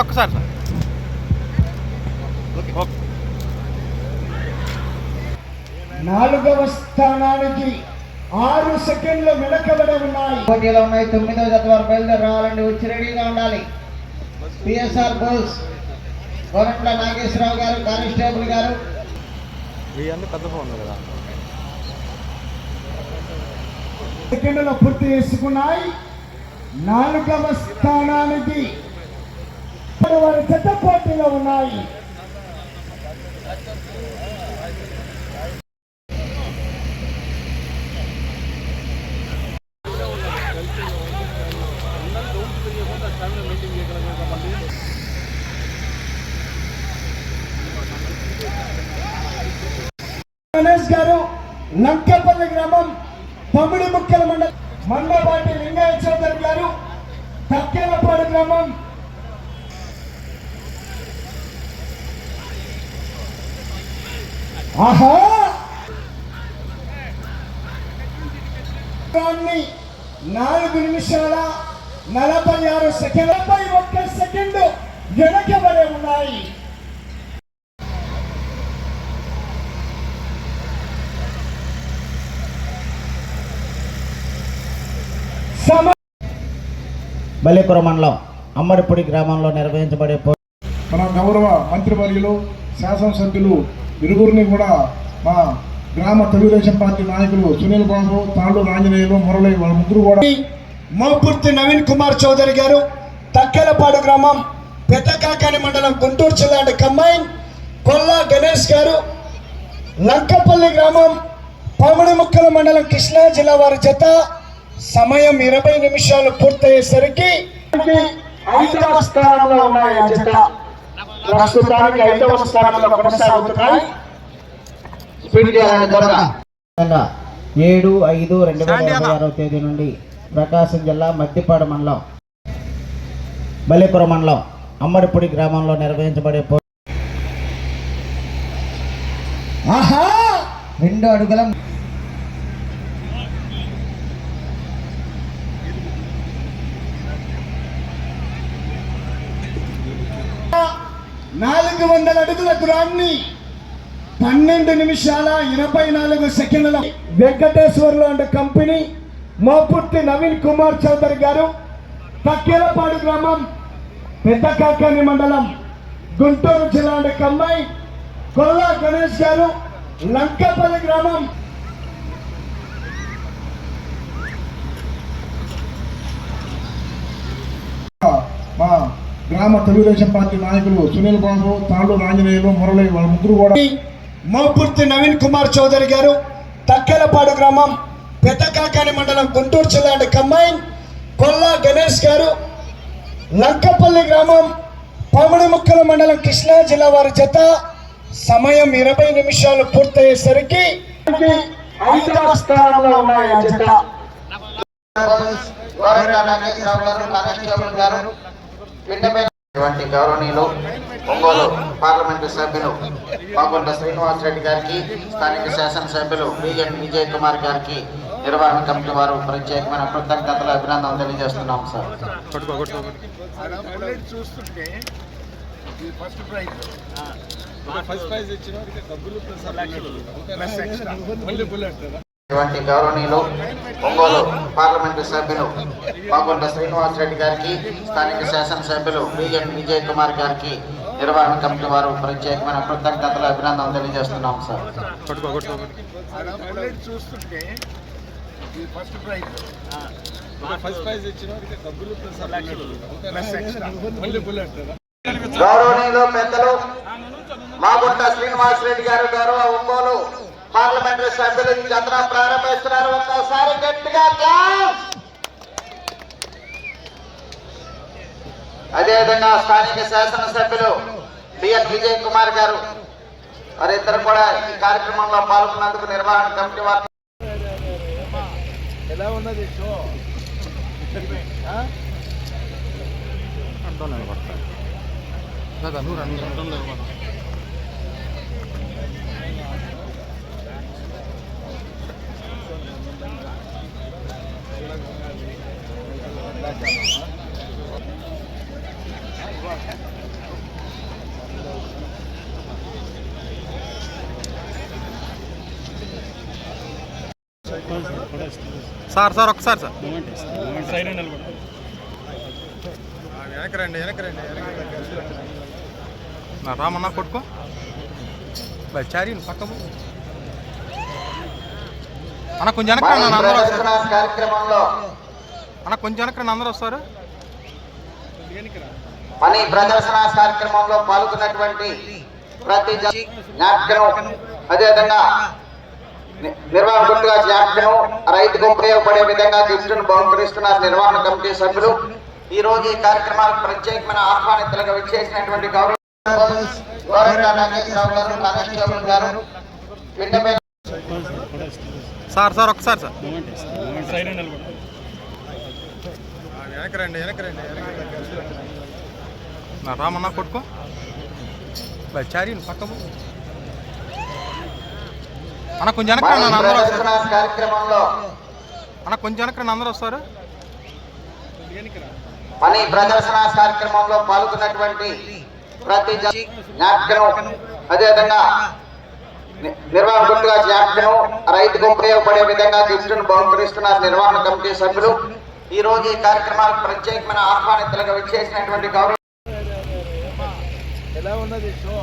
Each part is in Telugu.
ఒక్కసారి సార్ నాలుగవ స్థానానికి 6 సెకండ్లు వెనకబడి ఉన్నాయి. పోటీలో ఉన్నాయి. 9వ జత వారు బయలుదేరి రావాలండి. వచ్చి రెడీగా ఉండాలి. పిఎస్ఆర్ బోల్స్ కోరట్ల నాగేశ్వరరావు గారు, కానిస్టేబుల్ గారు. పెద్ద ఫోన్ కదా, సెకండ్లు పూర్తి చేసుకున్నాయి. 4వ స్థానానికి వారి జత పోటీలో ఉన్నాయి. గణేష్ గారు, లంకపల్లి గ్రామం, తమిడి ముక్కల మండలం, మండపాటి లింగయ్య చౌదరి గారు, తక్కేలపాడు గ్రామం, ఆహా 4 నిమిషాల 46 సెకండ్ల 1 సెకండ్ వెనకబడి ఉన్నాయి. బల్లేపుర మండలం అమ్మడిపూడి గ్రామంలో నిర్వహించబడే మన గౌరవ మంత్రివర్యులు, శాసనసభ్యులు ఇరువురిని కూడా మా గ్రామ తెలుగుదేశం పార్టీ నాయకులు సునీల్ బాబు, తాళ్ళూరు ఆంజనేయులు, మురళి, వాళ్ళ ముగ్గురు కూడా. మోపుర్తి నవీన్ కుమార్ చౌదరి గారు, తక్కెలపాడు గ్రామం, పెద్దకాకాని మండలం, గుంటూరు జిల్లా కంబైన్, కొల్లా గణేష్ గారు, లంకపల్లి గ్రామం, పమిడి ముక్కల మండలం, కృష్ణా జిల్లా వారి జత. సమయం 20 నిమిషాలు పూర్తయ్యేసరికి 5వ స్థానంలో ఉన్నాయి. ఆ జత ప్రస్తుతానికి 5వ స్థానంలో కొనసాగుతున్నాయి. 7/5/2026 తేదీ నుండి ప్రకాశం జిల్లా మద్దిపాడు మండలం బల్లేపుర మండలం అమ్మడిపూడి గ్రామంలో నిర్వహించబడే 2 అడుగుల 400 అడుగుల దూరాన్ని 12 నిమిషాల 24 సెకండ్ల వెంకటేశ్వర్లు అండ్ కంపెనీ, మోపుర్తి నవీన్ కుమార్ చౌదరి గారు, తక్కేలపాడు గ్రామం, పెద్దకాకాని మండలం, గుంటూరు జిల్లా కంబైన్, కొల్లా గణేష్ గారు, లంకపల్లి గ్రామం. మా గ్రామ తెలుగుదేశం పార్టీ నాయకులు సునీల్ బాబు, తాళ్ళూరు ఆంజనేయులు, మురళి, వాళ్ళ ముగ్గురు కూడా. మోపుర్తి నవీన్ కుమార్ చౌదరి గారు, తక్కెలపాడు గ్రామం, పెద్దకాకాని మండలం, గుంటూరు జిల్లా కంబైన్, కొల్లా గణేష్ గారు, లంకపల్లి గ్రామం, పమిడి ముక్కల మండలం, కృష్ణా జిల్లా వారి జత. సమయం 20 నిమిషాలు పూర్తయ్యేసరికి 5వ స్థానంలో ఉన్నాయి. ఆ జత గౌరవనీయులు ఒంగోలు పార్లమెంటు సభ్యులు పాగొండ శ్రీనివాసరెడ్డి గారికి, స్థానిక శాసనసభ్యులు బిఎన్ విజయ్ కుమార్ గారికి, నిర్వహణ కమిటీ వారు ప్రత్యేకమైన కృతజ్ఞతలు, అభినందనలు తెలియజేస్తున్నాం సార్. గౌరవనీయులు ఒంగోలు పార్లమెంటు సభ్యులు పాగొండ శ్రీనివాసరెడ్డి గారికి, స్థానిక శాసనసభ్యులు బిఎన్ విజయ్ కుమార్ గారికి, నిర్వహణ కమిటీ వారు ప్రత్యేకమైన కృతజ్ఞతలు, అభినందనలు తెలియజేస్తున్నాం సార్. గౌరవనీయులు పెద్దలు మాగుంట శ్రీనివాసరెడ్డి గారు, గౌరవ ఒంగోలు పార్లమెంటరీ సభ్యులు ఈ జతన ప్రారంభిస్తున్నారు. ఒక్కసారి గట్టిగా క్లాస్. అదేవిధంగా స్థానిక శాసనసభ్యులు బిఎన్ విజయ్ కుమార్ గారు, వారిద్దరు కూడా ఈ కార్యక్రమంలో పాల్గొన్నందుకు నిర్వహణ కమిటీ వారు. ఎలా ఉన్నది షో అంటున్నాను Thank you. సార్ ఒకసారి సార్ వెనక్కి రండి నా రామన్నా కొట్టుకో చారీ పక్కకు అన్న కొంచెం వెనక్కి అందరూ వస్తారు కార్యక్రమంలో అన్న కొంచెం వెనక్కి అందరూ వస్తారు పని ప్రదర్శన కార్యక్రమంలో పాల్గొన్నటువంటి ప్రతి జ్ఞాపకం అదేవిధంగా నిర్వాహకులుగా జ్ఞాపకం రైతుకు ఉపయోగపడే విధంగా గిఫ్ట్ను బహుకరిస్తున్నారు నిర్వహణ కమిటీ సభ్యులు. ఈ రోజు ఈ కార్యక్రమాలకు ప్రత్యేకమైన ఆహ్వానితులుగా విచ్చేసినటువంటి గౌరవ నాగేశ్వరరావు గారు సార్ ఒకసారి సార్ వెనక్కి రండి నా రామన్నా కొట్టుకో చారీ పక్కకు అన్న కొంచెం వెనక్కి అందరూ వస్తారు కార్యక్రమంలో అన్న కొంచెం వెనక్కి అందరూ వస్తారు పని ప్రదర్శన కార్యక్రమంలో పాల్గొన్నటువంటి ప్రతి జ్ఞాపకం అదేవిధంగా నిర్వాహకులుగా జ్ఞాపకం రైతుకు ఉపయోగపడే విధంగా గిఫ్ట్ను బహుకరిస్తున్నారు నిర్వహణ కమిటీ సభ్యులు. ఈ రోజు ఈ కార్యక్రమాలకు ప్రత్యేకమైన ఆహ్వానితులుగా విచ్చేసినటువంటి గౌరవ ఎలా ఉన్నది షో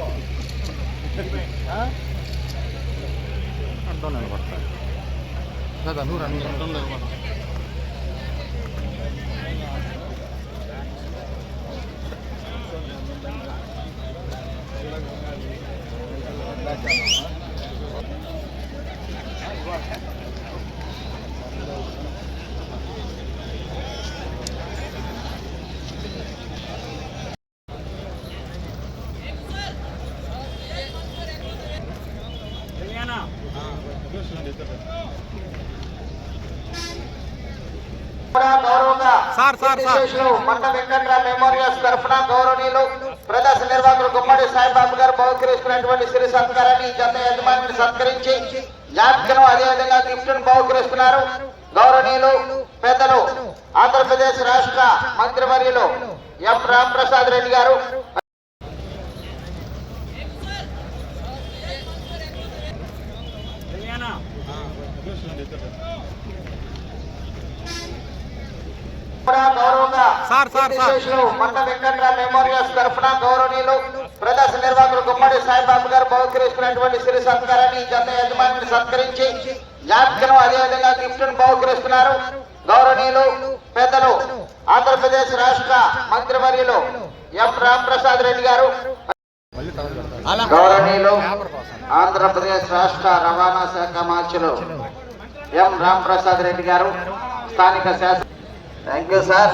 అంటూ నిలబడతాను సార్ మండ వెంకట్రావు మెమోరియల్స్ తరఫున గౌరవనీయులు ప్రదర్శన నిర్వాహకులు గుమ్మడి సాయిబాబు గారు బహుకరిస్తున్నటువంటి సిరి సత్కారాన్ని జత యజమానిని సత్కరించి జ్ఞాపకం అదేవిధంగా గిఫ్ట్ను బహుకరిస్తున్నారు గౌరవనీయులు పెద్దలు ఆంధ్రప్రదేశ్ రాష్ట్ర మంత్రివర్యులు ఎం రామప్రసాద్ రెడ్డి గారు. మండ వెంకట్రావు మెమోరియల్స్ తరఫున గౌరవనీయులు ప్రదర్శన నిర్వాహకులు గుమ్మడి సాయిబాబు గారు బహుకరిస్తున్నటువంటి సిరి సత్కారాన్ని జత యజమానిని సత్కరించి జ్ఞాపకం అదేవిధంగా గిఫ్ట్ను బహుకరిస్తున్నారు గౌరవనీయులు పెద్దలు ఆంధ్రప్రదేశ్ రాష్ట్ర మంత్రివర్యులు ఎం రామప్రసాద్ రెడ్డి గారు. గౌరవనీయులు ఆంధ్రప్రదేశ్ రాష్ట్ర రవాణా శాఖ మంత్రులు ఎం రామప్రసాద్ రెడ్డి గారు స్థానిక శాసన. Thank you sir.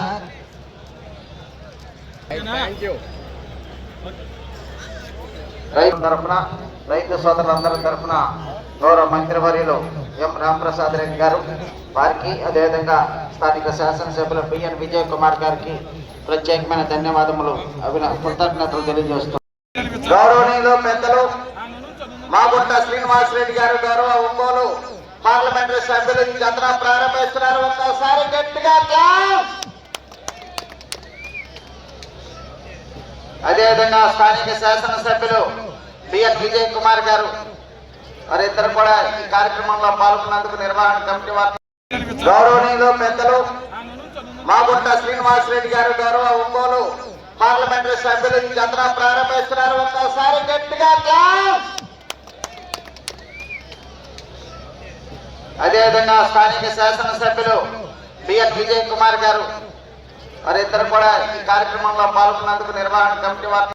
రైతు తరఫున రైతు సోదరులందరి తరఫున గౌరవ మంత్రివర్యులు ఎం రామప్రసాద్ రెడ్డి గారు వారికి అదేవిధంగా స్థానిక శాసనసభ్యులు బిఎన్ విజయ్ కుమార్ గారికి ప్రత్యేకమైన ధన్యవాదములు కృతజ్ఞతలు తెలియజేస్తున్నారు. గౌరవనీయులు పెద్దలు మాగుంట శ్రీనివాసరెడ్డి గారు గౌరవ ఒంగోలు పార్లమెంటరీ సభ్యులు ఈ జతన ప్రారంభిస్తున్నారు. ఒక్కసారి గట్టిగా క్లాస్. అదేవిధంగా స్థానిక శాసనసభ్యులు బిఎన్ విజయ్ కుమార్ గారు వారిద్దరు కూడా ఈ కార్యక్రమంలో పాల్గొన్నందుకు నిర్వహణ కమిటీ వారు. గౌరవనీయులు పెద్దలు మాగుంట శ్రీనివాసరెడ్డి గారు గౌరవ ఒంగోలు పార్లమెంటరీ సభ్యులు ఈ జతన ప్రారంభిస్తున్నారు. ఒక్కసారి గట్టిగా క్లాస్. అదేవిధంగా స్థానిక శాసనసభ్యులు బిఎన్ విజయ్ కుమార్ గారు వారిద్దరు కూడా ఈ కార్యక్రమంలో పాల్గొన్నందుకు నిర్వహణ కమిటీ వారు.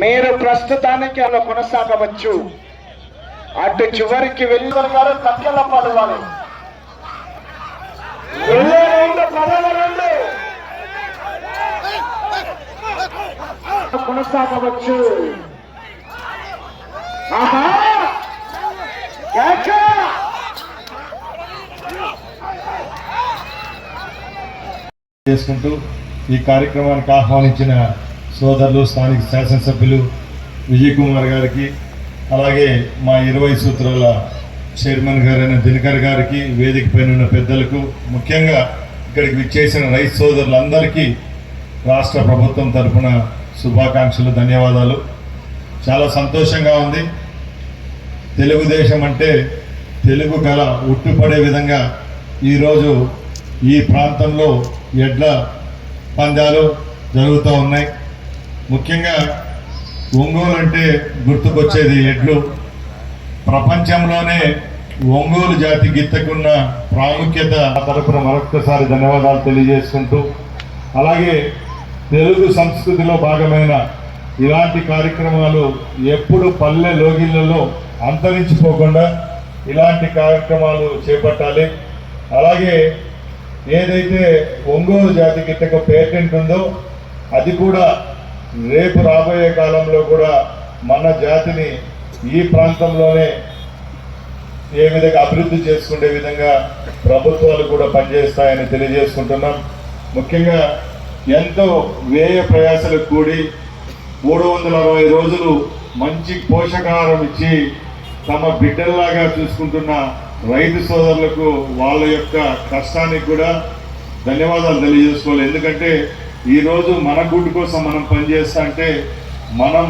మీరు ప్రస్తుతానికి అలా కొనసాగవచ్చు. అటు చివరికి వెళ్ళి కట్టెల పడవాలి. కొనసాగవచ్చు. చేసుకుంటూ ఈ కార్యక్రమానికి ఆహ్వానించిన సోదరులు స్థానిక శాసనసభ్యులు విజయ్ కుమార్ గారికి, అలాగే మా 20 సూత్రాల చైర్మన్ గారైన దినకర్ గారికి, వేదిక పైన ఉన్న పెద్దలకు, ముఖ్యంగా ఇక్కడికి విచ్చేసిన రైతు సోదరులందరికీ రాష్ట్ర ప్రభుత్వం తరఫున శుభాకాంక్షలు, ధన్యవాదాలు. చాలా సంతోషంగా ఉంది. తెలుగుదేశం అంటే తెలుగు గల ఉట్టిపడే విధంగా ఈరోజు ఈ ప్రాంతంలో ఎడ్ల పందాలు జరుగుతూ ఉన్నాయి. ముఖ్యంగా ఒంగోలు అంటే గుర్తుకొచ్చేది ఎడ్లు. ప్రపంచంలోనే ఒంగోలు జాతి గిత్తకున్న ప్రాముఖ్యత తరపున మరొక్కసారి ధన్యవాదాలు తెలియజేసుకుంటూ, అలాగే తెలుగు సంస్కృతిలో భాగమైన ఇలాంటి కార్యక్రమాలు ఎప్పుడు పల్లె లోగిళ్లలో అంతరించిపోకుండా ఇలాంటి కార్యక్రమాలు చేపట్టాలి. అలాగే ఏదైతే ఒంగోలు జాతి గిత్తక పేటెంట్ ఉందో అది కూడా రేపు రాబోయే కాలంలో కూడా మన జాతిని ఈ ప్రాంతంలోనే ఏ విధంగా అభివృద్ధి చేసుకునే విధంగా ప్రభుత్వాలు కూడా పనిచేస్తాయని తెలియజేసుకుంటున్నాం. ముఖ్యంగా ఎంతో వ్యయ ప్రయాసలకు కూడి 360 రోజులు మంచి పోషకాహారం ఇచ్చి తమ బిడ్డల్లాగా చూసుకుంటున్న రైతు సోదరులకు వాళ్ళ యొక్క కష్టానికి కూడా ధన్యవాదాలు తెలియజేసుకోవాలి. ఎందుకంటే ఈరోజు మన గుడ్డు కోసం మనం పనిచేస్తా అంటే మనం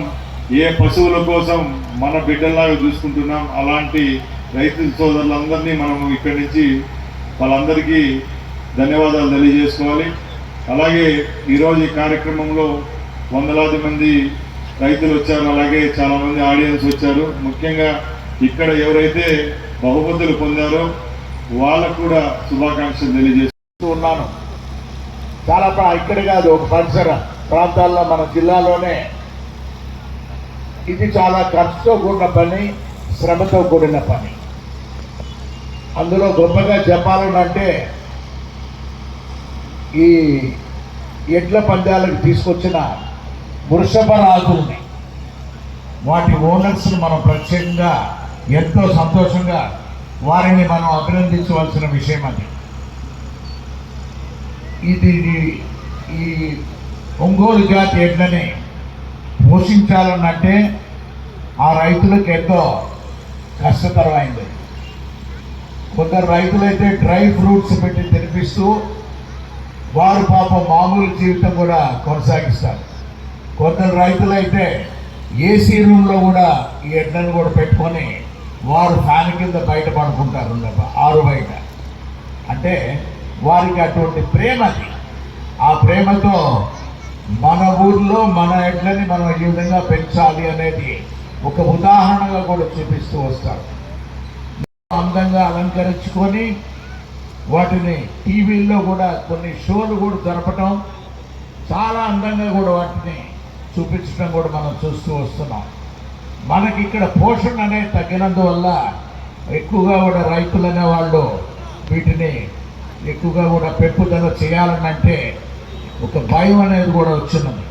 ఏ పశువుల కోసం మన బిడ్డల్లాగా చూసుకుంటున్నాం. అలాంటి రైతు సోదరులందరినీ మనం ఇక్కడి నుంచి వాళ్ళందరికీ ధన్యవాదాలు తెలియజేసుకోవాలి. అలాగే ఈరోజు ఈ కార్యక్రమంలో వందలాది మంది రైతులు వచ్చారు, అలాగే చాలామంది ఆడియన్స్ వచ్చారు. ముఖ్యంగా ఇక్కడ ఎవరైతే బహుమతులు పొందారో వాళ్ళకు కూడా శుభాకాంక్షలు తెలియజేస్తూ ఉన్నాను. చాలా ఇక్కడ కాదు, ఒక పరిసర ప్రాంతాల్లో మన జిల్లాలోనే ఇది చాలా ఖర్చుతో కూడిన పని, శ్రమతో కూడిన పని. అందులో గొప్పగా చెప్పాలంటే ఈ ఎడ్ల పందాలకు తీసుకొచ్చిన వృషభ రాజుల్ని, వాటి ఓనర్స్ని మనం ప్రత్యేకంగా ఎంతో సంతోషంగా వారిని మనం అభినందించవలసిన విషయం అది. ఇది ఈ ఒంగోలు జాతి ఎడ్లని పోషించాలన్నంటే ఆ రైతులకు ఎంతో కష్టతరమైంది. కొందరు రైతులైతే డ్రై ఫ్రూట్స్ పెట్టి తినిపిస్తూ వారు పాపం మామూలు జీవితం కూడా కొనసాగిస్తారు. కొందరు రైతులైతే ఏసీ రూమ్లో కూడా ఈ ఎడ్లను కూడా పెట్టుకొని వారు ఫ్యాన్ కింద బయట పడుకుంటారు ఆరు బయట. అంటే వారికి అటువంటి ప్రేమ అది. ఆ ప్రేమతో మన ఊర్లో మన ఎడ్లని మనం ఈ విధంగా పెంచాలి అనేది ఒక ఉదాహరణగా కూడా చూపిస్తూ వస్తారు. అందంగా అలంకరించుకొని వాటిని టీవీల్లో కూడా కొన్ని షోలు కూడా జరపటం, చాలా అందంగా కూడా వాటిని చూపించడం కూడా మనం చూస్తూ వస్తున్నాం. మనకి ఇక్కడ పోషణ అనేది తగ్గినందువల్ల ఎక్కువగా కూడా రైతులు అనేవాళ్ళు వీటిని ఎక్కువగా కూడా పెంపుదల చేయాలనంటే ఒక భయం అనేది కూడా వచ్చినది.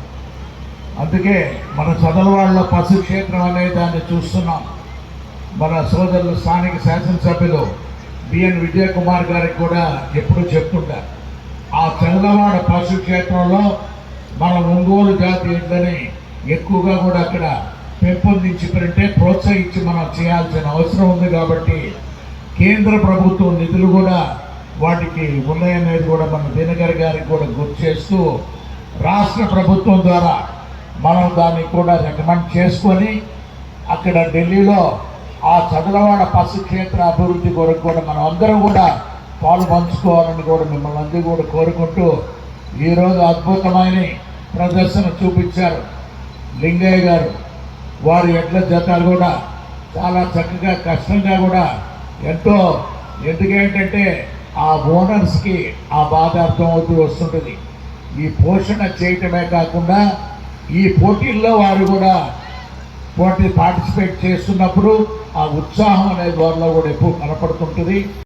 అందుకే మన చదలవాడలో పశు క్షేత్రం అనే దాన్ని చూస్తున్నాం. మన సోదరులు స్థానిక శాసనసభ్యులు బిఎన్ విజయ్ కుమార్ గారికి కూడా ఎప్పుడూ చెప్తుంటారు, ఆ చదలవాడ పశు క్షేత్రంలో మన ఒంగోలు జాతి ఎడ్లని ఎక్కువగా కూడా అక్కడ పెంపొందించుకుంటే ప్రోత్సహించి మనం చేయాల్సిన అవసరం ఉంది. కాబట్టి కేంద్ర ప్రభుత్వం నిధులు కూడా వాటికి ఉన్నాయనేది కూడా మన దినకర్ గారికి కూడా గుర్తు చేస్తూ రాష్ట్ర ప్రభుత్వం ద్వారా మనం దాన్ని కూడా రికమెండ్ చేసుకొని అక్కడ ఢిల్లీలో ఆ చదలవాడ పశు క్షేత్ర అభివృద్ధి కొరకు కూడా మనం అందరం కూడా పాలు పంచుకోవాలని కూడా మిమ్మల్ని అందరూ కూడా కోరుకుంటూ ఈరోజు అద్భుతమైన ప్రదర్శన చూపించారు లింగయ్య గారు. వారి ఎడ్ల జతాలు కూడా చాలా చక్కగా కష్టంగా కూడా ఎంతో, ఎందుకేంటంటే ఆ ఓనర్స్కి ఆ బాధ అర్థమవుతూ వస్తుంటుంది. ఈ పోషణ చేయటమే కాకుండా ఈ పోటీల్లో వారు కూడా పార్టిసిపేట్ చేస్తున్నప్పుడు ఆ ఉత్సాహం అనేది వారిలో కూడా ఎక్కువ కనపడుతుంటుంది.